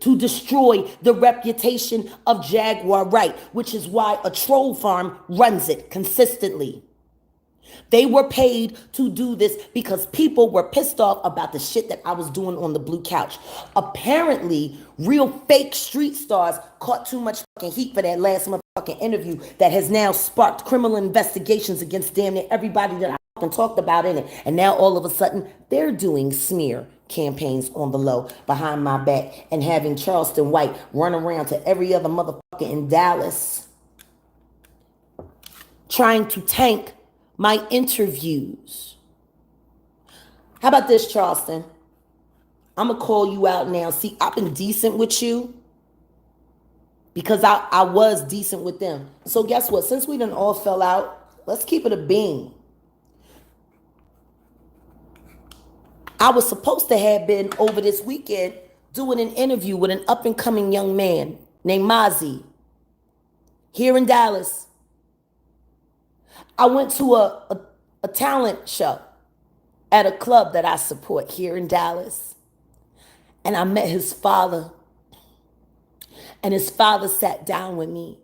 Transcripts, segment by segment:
to destroy the reputation of Jaguar Wright, which is why a troll farm runs it consistently. They were paid to do this because people were pissed off about the shit that I was doing on the blue couch. Apparently, real fake street stars caught too much fucking heat for that last motherfucking interview that has now sparked criminal investigations against damn near everybody that I fucking talked about in it. And now all of a sudden, they're doing smear campaigns on the low behind my back and having Charleston White run around to every other motherfucker in Dallas trying to tank my interviews. How about this, Charleston? I'm going to call you out now. See, I've been decent with you because I was decent with them. So guess what? Since we done all fell out, let's keep it a bean. I was supposed to have been over this weekend doing an interview with an up-and-coming young man named Mozzie here in Dallas. I went to a talent show at a club that I support here in Dallas. And I met his father. And his father sat down with me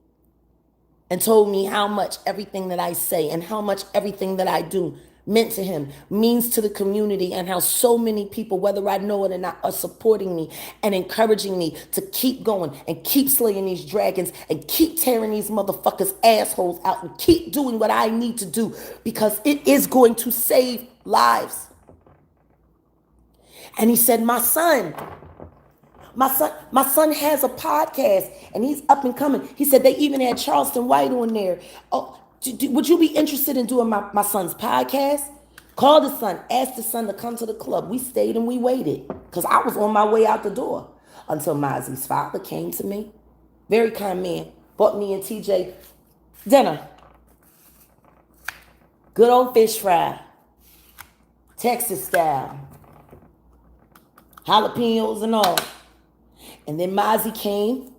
and told me how much everything that I say and how much everything that I do meant to him, means to the community, and how so many people, whether I know it or not, are supporting me and encouraging me to keep going and keep slaying these dragons and keep tearing these motherfuckers' assholes out and keep doing what I need to do because it is going to save lives. And he said, my son has a podcast and he's up and coming. He said they even had Charleston White on there. Oh, would you be interested in doing my son's podcast? Call the son, ask the son to come to the club. We stayed and we waited because I was on my way out the door until Mozzie's father came to me. Very kind man. Bought me and TJ dinner. Good old fish fry. Texas style. Jalapenos and all. And then Mozzie came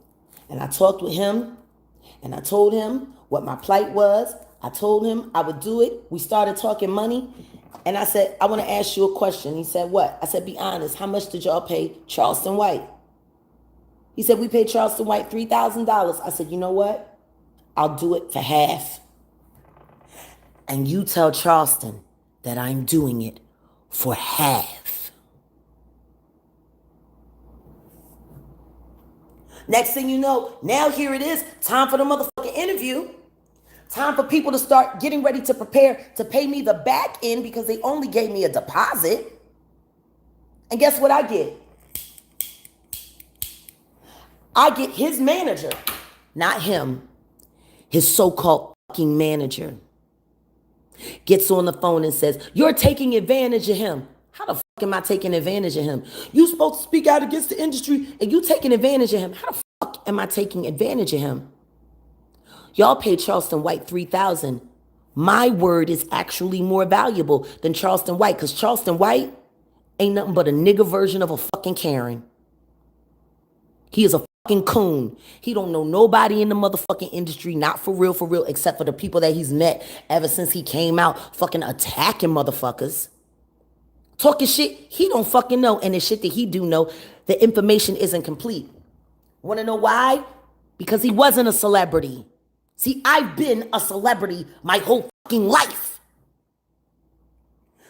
and I talked with him and I told him what my plight was. I told him I would do it. We started talking money. And I said, I want to ask you a question. He said, what? I said, be honest. How much did y'all pay Charleston White? He said, we paid Charleston White $3,000. I said, you know what? I'll do it for half. And you tell Charleston that I'm doing it for half. Next thing you know, now here it is. Time for the motherfucking interview. Time for people to start getting ready to prepare to pay me the back end because they only gave me a deposit. And guess what I get? I get his manager, not him, his so-called fucking manager, gets on the phone and says, you're taking advantage of him. How the fuck am I taking advantage of him? You supposed to speak out against the industry and you taking advantage of him. How the fuck am I taking advantage of him? Y'all paid Charleston White $3,000. My word is actually more valuable than Charleston White because Charleston White ain't nothing but a nigga version of a fucking Karen. He is a fucking coon. He don't know nobody in the motherfucking industry, not for real, except for the people that he's met ever since he came out fucking attacking motherfuckers. Talking shit he don't fucking know. And the shit that he do know, the information isn't complete. Want to know why? Because he wasn't a celebrity. See, I've been a celebrity my whole fucking life.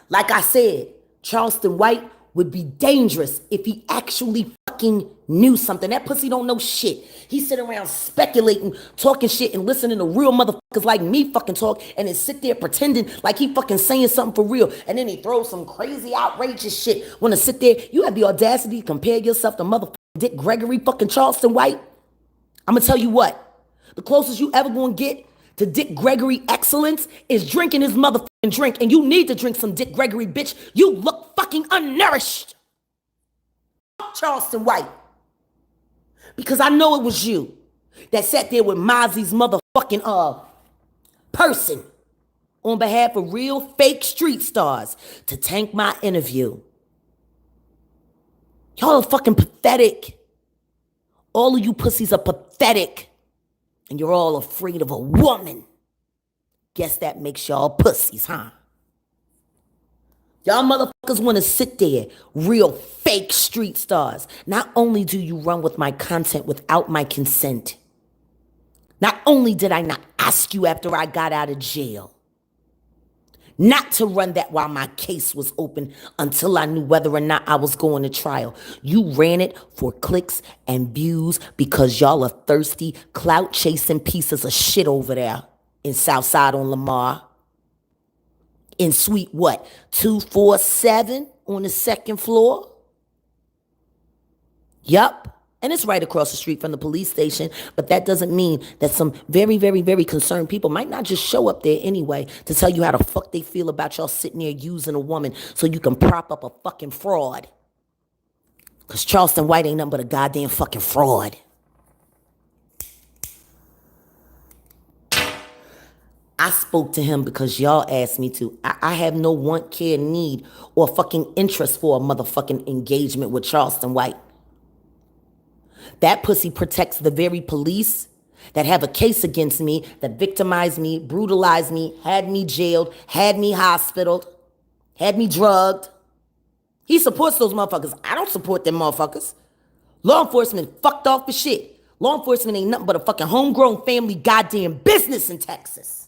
Like I said, Charleston White would be dangerous if he actually fucking knew something. That pussy don't know shit. He's sitting around speculating, talking shit, and listening to real motherfuckers like me fucking talk, and then sit there pretending like he fucking saying something for real. And then he throws some crazy, outrageous shit. Wanna sit there, you have the audacity to compare yourself to motherfucking Dick Gregory fucking Charleston White? I'ma tell you what. The closest you ever gonna get to Dick Gregory excellence is drinking his motherfucking drink. And you need to drink some Dick Gregory, bitch. You look fucking unnourished. Charleston White. Because I know it was you that sat there with Mozzie's motherfucking person on behalf of real fake street stars to tank my interview. Y'all are fucking pathetic. All of you pussies are pathetic. And you're all afraid of a woman. Guess that makes y'all pussies, huh? Y'all motherfuckers want to sit there, real fake street stars. Not only do you run with my content without my consent, not only did I not ask you after I got out of jail not to run that while my case was open until I knew whether or not I was going to trial. You ran it for clicks and views because y'all are thirsty, clout chasing pieces of shit over there in Southside on Lamar. In suite what? 247 on the second floor? Yup. And it's right across the street from the police station, but that doesn't mean that some very, very, very concerned people might not just show up there anyway to tell you how the fuck they feel about y'all sitting there using a woman so you can prop up a fucking fraud. Because Charleston White ain't nothing but a goddamn fucking fraud. I spoke to him because y'all asked me to. I have no want, care, need, or fucking interest for a motherfucking engagement with Charleston White. That pussy protects the very police that have a case against me, that victimized me, brutalized me, had me jailed, had me hospitaled, had me drugged. He supports those motherfuckers. I don't support them motherfuckers. Law enforcement fucked off for shit. Law enforcement ain't nothing but a fucking homegrown family goddamn business in Texas.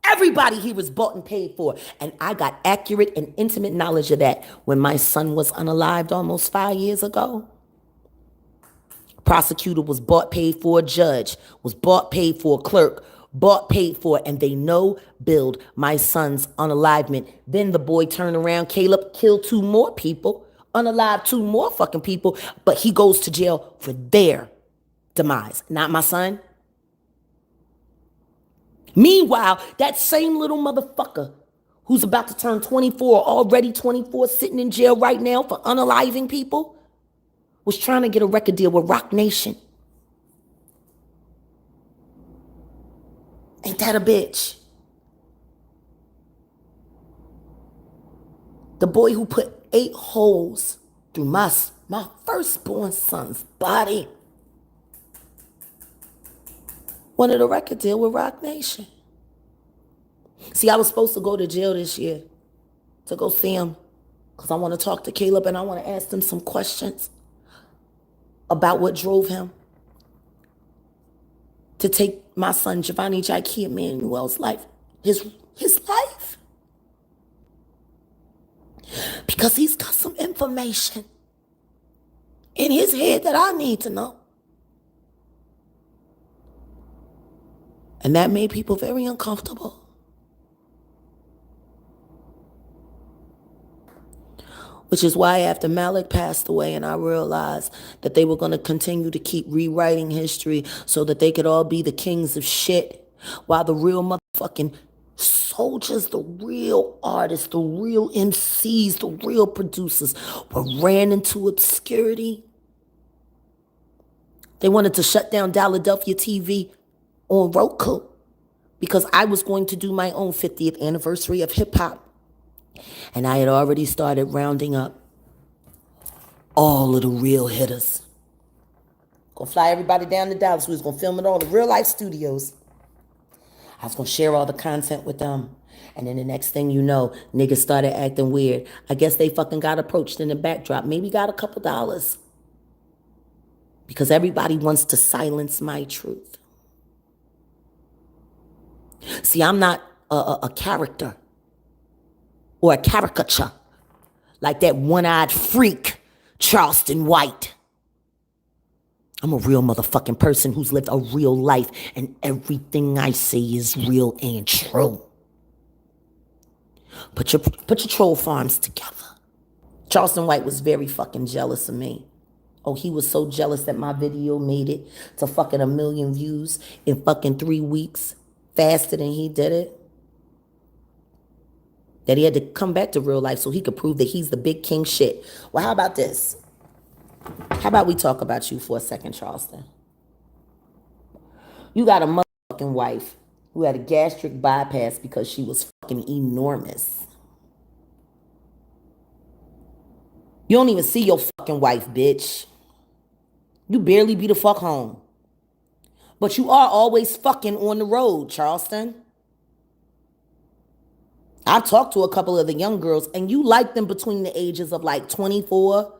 Everybody he was bought and paid for. And I got accurate and intimate knowledge of that when my son was unalived almost 5 years ago. Prosecutor was bought, paid for, a judge was bought, paid for, a clerk, bought, paid for, and they no-billed my son's unalivement. Then the boy turned around, Caleb killed 2 more people, unalived 2 more fucking people, but he goes to jail for their demise, not my son. Meanwhile, that same little motherfucker who's about to turn 24, already 24, sitting in jail right now for unaliving people, was trying to get a record deal with Roc Nation. Ain't that a bitch? The boy who put 8 holes through my firstborn son's body wanted a record deal with Roc Nation. See, I was supposed to go to jail this year to go see him because I want to talk to Caleb and I want to ask him some questions about what drove him to take my son Giovanni Jaiki Emmanuel's life, his life. Because he's got some information in his head that I need to know. And that made people very uncomfortable. Which is why after Malik passed away and I realized that they were going to continue to keep rewriting history so that they could all be the kings of shit, while the real motherfucking soldiers, the real artists, the real MCs, the real producers were ran into obscurity. They wanted to shut down Philadelphia TV on Roku because I was going to do my own 50th anniversary of hip hop. And I had already started rounding up all of the real hitters. Gonna fly everybody down to Dallas. We was gonna film it all in the real life studios. I was gonna share all the content with them. And then the next thing you know, niggas started acting weird. I guess they fucking got approached in the backdrop. Maybe got a couple dollars. Because everybody wants to silence my truth. See, I'm not a character or a caricature like that one-eyed freak, Charleston White. I'm a real motherfucking person who's lived a real life, and everything I say is real and true. Put your troll farms together. Charleston White was very fucking jealous of me. Oh, he was so jealous that my video made it to fucking 1 million views in fucking 3 weeks, faster than he did it. That he had to come back to real life so he could prove that he's the big king shit. Well, how about this? How about we talk about you for a second, Charleston? You got a motherfucking wife who had a gastric bypass because she was fucking enormous. You don't even see your fucking wife, bitch. You barely be the fuck home. But you are always fucking on the road, Charleston. I've talked to a couple of the young girls, and you like them between the ages of like 24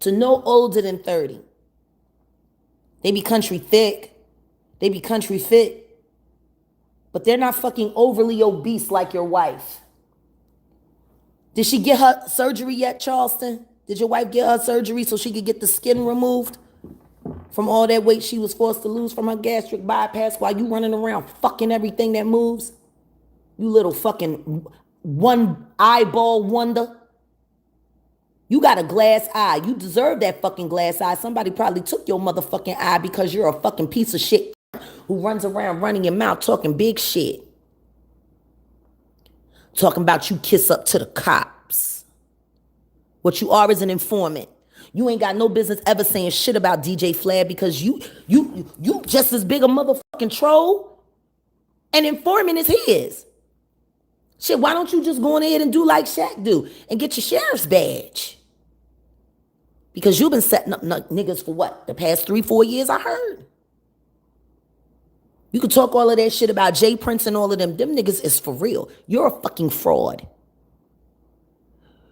to no older than 30. They be country thick. They be country fit. But they're not fucking overly obese like your wife. Did she get her surgery yet, Charleston? Did your wife get her surgery so she could get the skin removed from all that weight she was forced to lose from her gastric bypass while you running around fucking everything that moves? You little fucking one eyeball wonder. You got a glass eye. You deserve that fucking glass eye. Somebody probably took your motherfucking eye because you're a fucking piece of shit who runs around running your mouth talking big shit. Talking about you kiss up to the cops. What you are is an informant. You ain't got no business ever saying shit about DJ Flab because you just as big a motherfucking troll. And informant is his. Shit, why don't you just go on ahead and do like Shaq do and get your sheriff's badge? Because you've been setting up niggas for what? The past 3-4 years, I heard. You could talk all of that shit about Jay Prince and all of them. Them niggas is for real. You're a fucking fraud.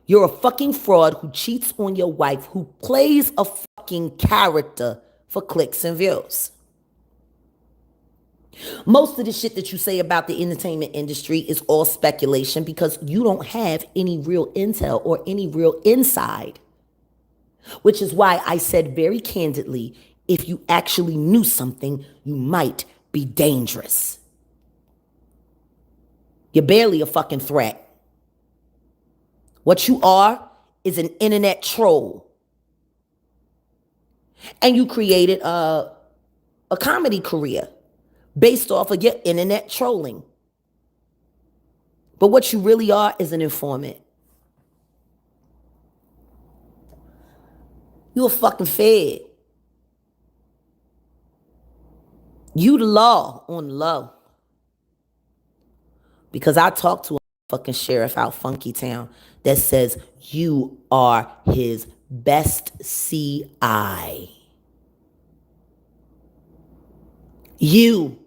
You're a fucking fraud who cheats on your wife, who plays a fucking character for clicks and views. Most of the shit that you say about the entertainment industry is all speculation because you don't have any real intel or any real inside. Which is why I said very candidly, if you actually knew something, you might be dangerous. You're barely a fucking threat. What you are is an internet troll. And you created a comedy career based off of your internet trolling. But what you really are is an informant. You a fucking fed. You the law on the low. Because I talked to a fucking sheriff out Funky Town that says you are his best CI. You.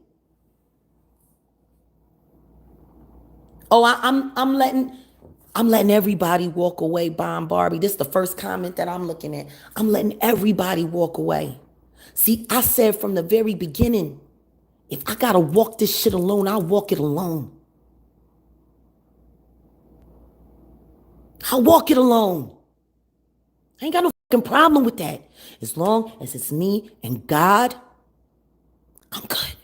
Oh, I'm letting everybody walk away, Bomb Barbie. This is the first comment that I'm looking at. I'm letting everybody walk away. See, I said from the very beginning, if I gotta walk this shit alone, I'll walk it alone. I'll walk it alone. I ain't got no fucking problem with that. As long as it's me and God, I'm good.